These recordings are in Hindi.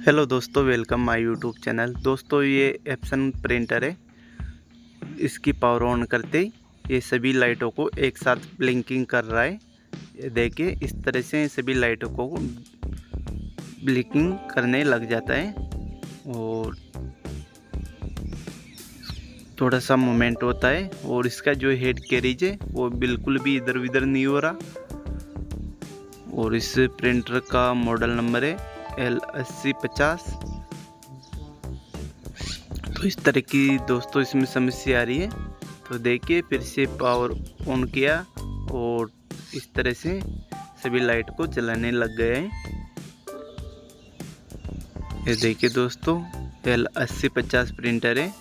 हेलो दोस्तों, वेलकम माय यूट्यूब चैनल। दोस्तों, ये एप्सन प्रिंटर है। इसकी पावर ऑन करते ही ये सभी लाइटों को एक साथ ब्लिंकिंग कर रहा है। ये देखिए, इस तरह से सभी लाइटों को ब्लिंकिंग करने लग जाता है और थोड़ा सा मोमेंट होता है। और इसका जो हेड कैरिज है वो बिल्कुल भी इधर उधर नहीं हो रहा। और इस प्रिंटर का मॉडल नंबर है L8050। तो इस तरह की दोस्तों इसमें समस्या आ रही है। तो देखिए, फिर से पावर ऑन किया और इस तरह से सभी लाइट को जलाने लग गए हैं। ये देखिए दोस्तों, L8050 प्रिंटर है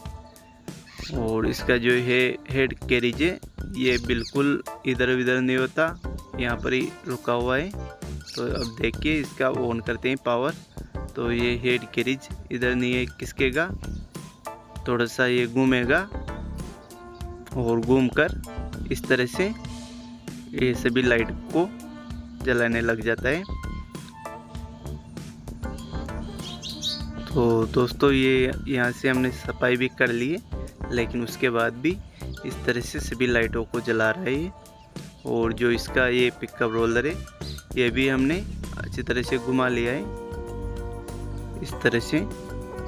और इसका जो है हेड कैरिज है ये बिल्कुल इधर उधर नहीं होता, यहाँ पर ही रुका हुआ है। तो अब देखिए, इसका ऑन करते हैं पावर, तो ये हेड कैरिज इधर नहीं है खिसकेगा, थोड़ा सा ये घूमेगा और घूमकर इस तरह से ये सभी लाइट को जलाने लग जाता है। तो दोस्तों, ये यहाँ से हमने सफाई भी कर ली है, लेकिन उसके बाद भी इस तरह से सभी लाइटों को जला रहा है। और जो इसका ये पिकअप रोलर है ये भी हमने अच्छी तरह से घुमा लिया है, इस तरह से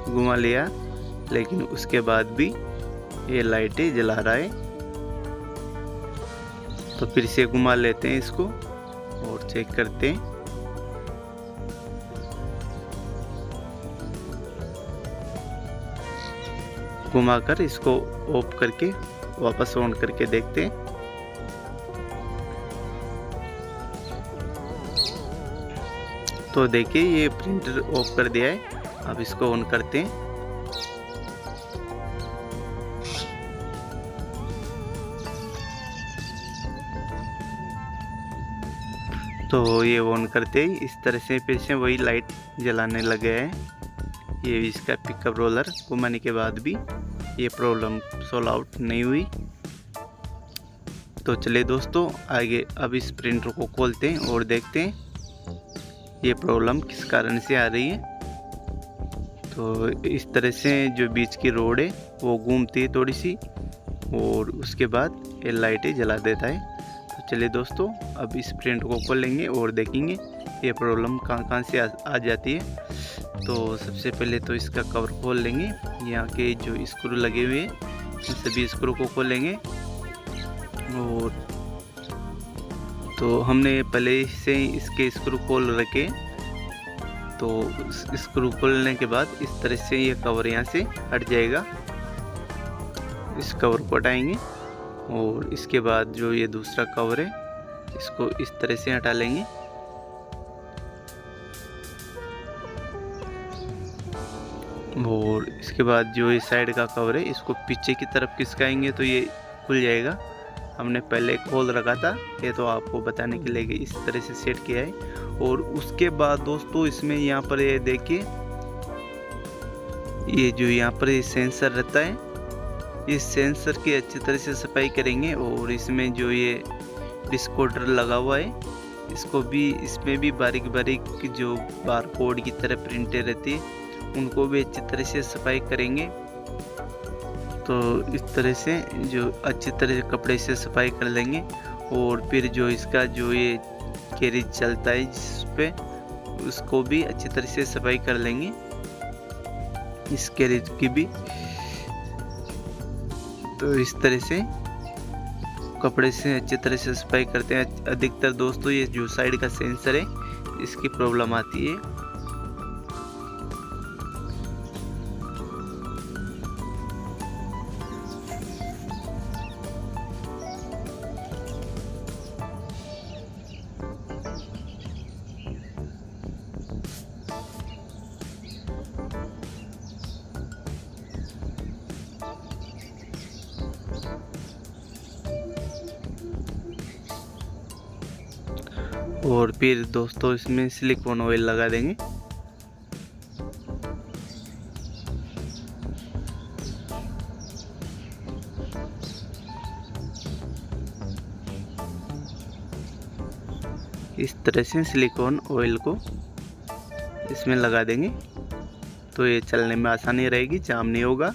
घुमा लिया, लेकिन उसके बाद भी ये लाइटें जला रहा है। तो फिर से घुमा लेते हैं इसको और चेक करते हैं। घुमाकर इसको ऑफ करके वापस ऑन करके देखते हैं। तो देखिए, ये प्रिंटर ऑफ कर दिया है। अब इसको ऑन करते हैं। तो ये ऑन करते ही इस तरह से फिर से वही लाइट जलाने लगे हैं। ये इसका पिकअप रोलर घुमाने के बाद भी ये प्रॉब्लम सॉल्व आउट नहीं हुई। तो चलिए दोस्तों, आगे अब इस प्रिंटर को खोलते हैं और देखते हैं ये प्रॉब्लम किस कारण से आ रही है। तो इस तरह से जो बीच की रोड है वो घूमती है थोड़ी सी और उसके बाद ये लाइटें जला देता है। तो चलिए दोस्तों, अब इस प्रिंटर को खोलेंगे और देखेंगे ये प्रॉब्लम कहाँ से आ जाती है। तो सबसे पहले तो इसका कवर खोल लेंगे। यहाँ के जो स्क्रू लगे हुए हैं इन सभी स्क्रू को खोलेंगे। और तो हमने पहले से ही इसके स्क्रू खोल रखे, तो स्क्रू खोलने के बाद इस तरह से ये कवर यहाँ से हट जाएगा। इस कवर को हटाएंगे और इसके बाद जो ये दूसरा कवर है इसको इस तरह से हटा लेंगे। और इसके बाद जो ये साइड का कवर है इसको पीछे की तरफ खिसकाएंगे तो ये खुल जाएगा। हमने पहले खोल रखा था, ये तो आपको बताने के लिए इस तरह से सेट किया है। और उसके बाद दोस्तों, इसमें यहाँ पर ये देखिए, ये जो यहाँ पर ये सेंसर रहता है, इस सेंसर की अच्छी तरह से सफाई करेंगे। और इसमें जो ये डिस्कोडर लगा हुआ है इसको भी, इसमें भी बारीक बारीक जो बारकोड की तरह प्रिंटें रहती है उनको भी अच्छी तरह से सफाई करेंगे। तो इस तरह से जो अच्छी तरह से कपड़े से सफाई कर लेंगे। और फिर जो इसका जो ये कैरिज चलता है जिस पे, उसको भी अच्छी तरह से सफाई कर लेंगे, इस कैरिज की भी। तो इस तरह से कपड़े से अच्छी तरह से सफाई करते हैं। अधिकतर दोस्तों ये जो साइड का सेंसर है इसकी प्रॉब्लम आती है। और फिर दोस्तों इसमें सिलिकॉन ऑयल लगा देंगे। इस तरह से सिलिकॉन ऑयल को इसमें लगा देंगे तो ये चलने में आसानी रहेगी, जाम नहीं होगा।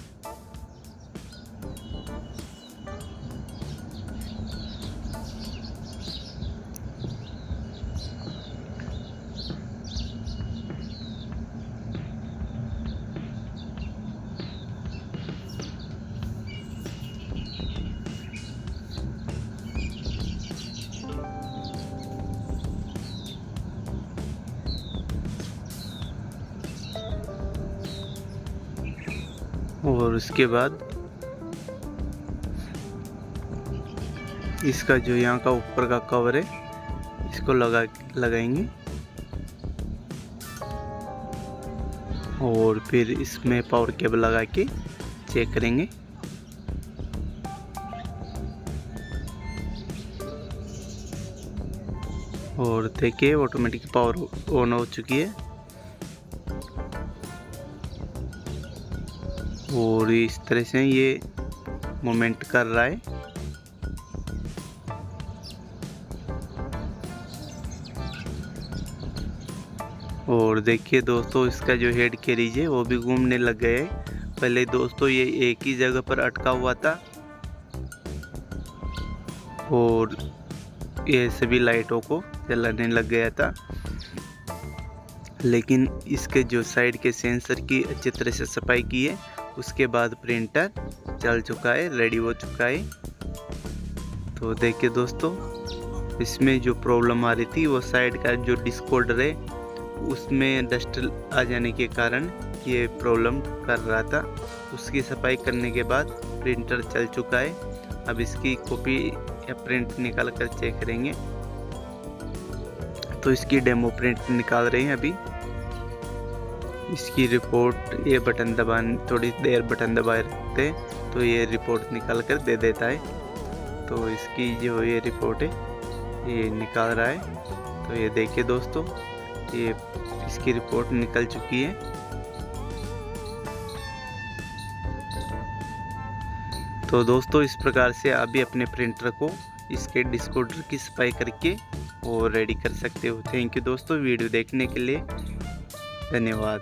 और उसके बाद इसका जो यहाँ का ऊपर का कवर है इसको लगाएंगे और फिर इसमें पावर केबल लगा के चेक करेंगे। और देखिए ऑटोमेटिक पावर ऑन हो चुकी है और इस तरह से ये मूवमेंट कर रहा है। और देखिए दोस्तों इसका जो हेड कैरिज है वो भी घूमने लग गया है। पहले दोस्तों ये एक ही जगह पर अटका हुआ था और ये सभी लाइटों को जलाने लग गया था, लेकिन इसके जो साइड के सेंसर की अच्छी तरह से सफाई की है उसके बाद प्रिंटर चल चुका है, रेडी हो चुका है। तो देखिए दोस्तों इसमें जो प्रॉब्लम आ रही थी वो साइड का जो डिस्कोडर है उसमें डस्ट आ जाने के कारण ये प्रॉब्लम कर रहा था। उसकी सफाई करने के बाद प्रिंटर चल चुका है। अब इसकी कॉपी या प्रिंट निकाल कर चेक करेंगे। तो इसकी डेमो प्रिंट निकाल रहे हैं अभी। इसकी रिपोर्ट ये बटन दबाने, थोड़ी देर बटन दबाए रखते हैं तो ये रिपोर्ट निकाल कर दे देता है। तो इसकी जो ये रिपोर्ट है ये निकाल रहा है। तो ये देखिए दोस्तों ये इसकी रिपोर्ट निकल चुकी है। तो दोस्तों इस प्रकार से आप भी अपने प्रिंटर को इसके डिस्कोडर की सफाई करके और रेडी कर सकते हो। थैंक यू दोस्तों वीडियो देखने के लिए, धन्यवाद।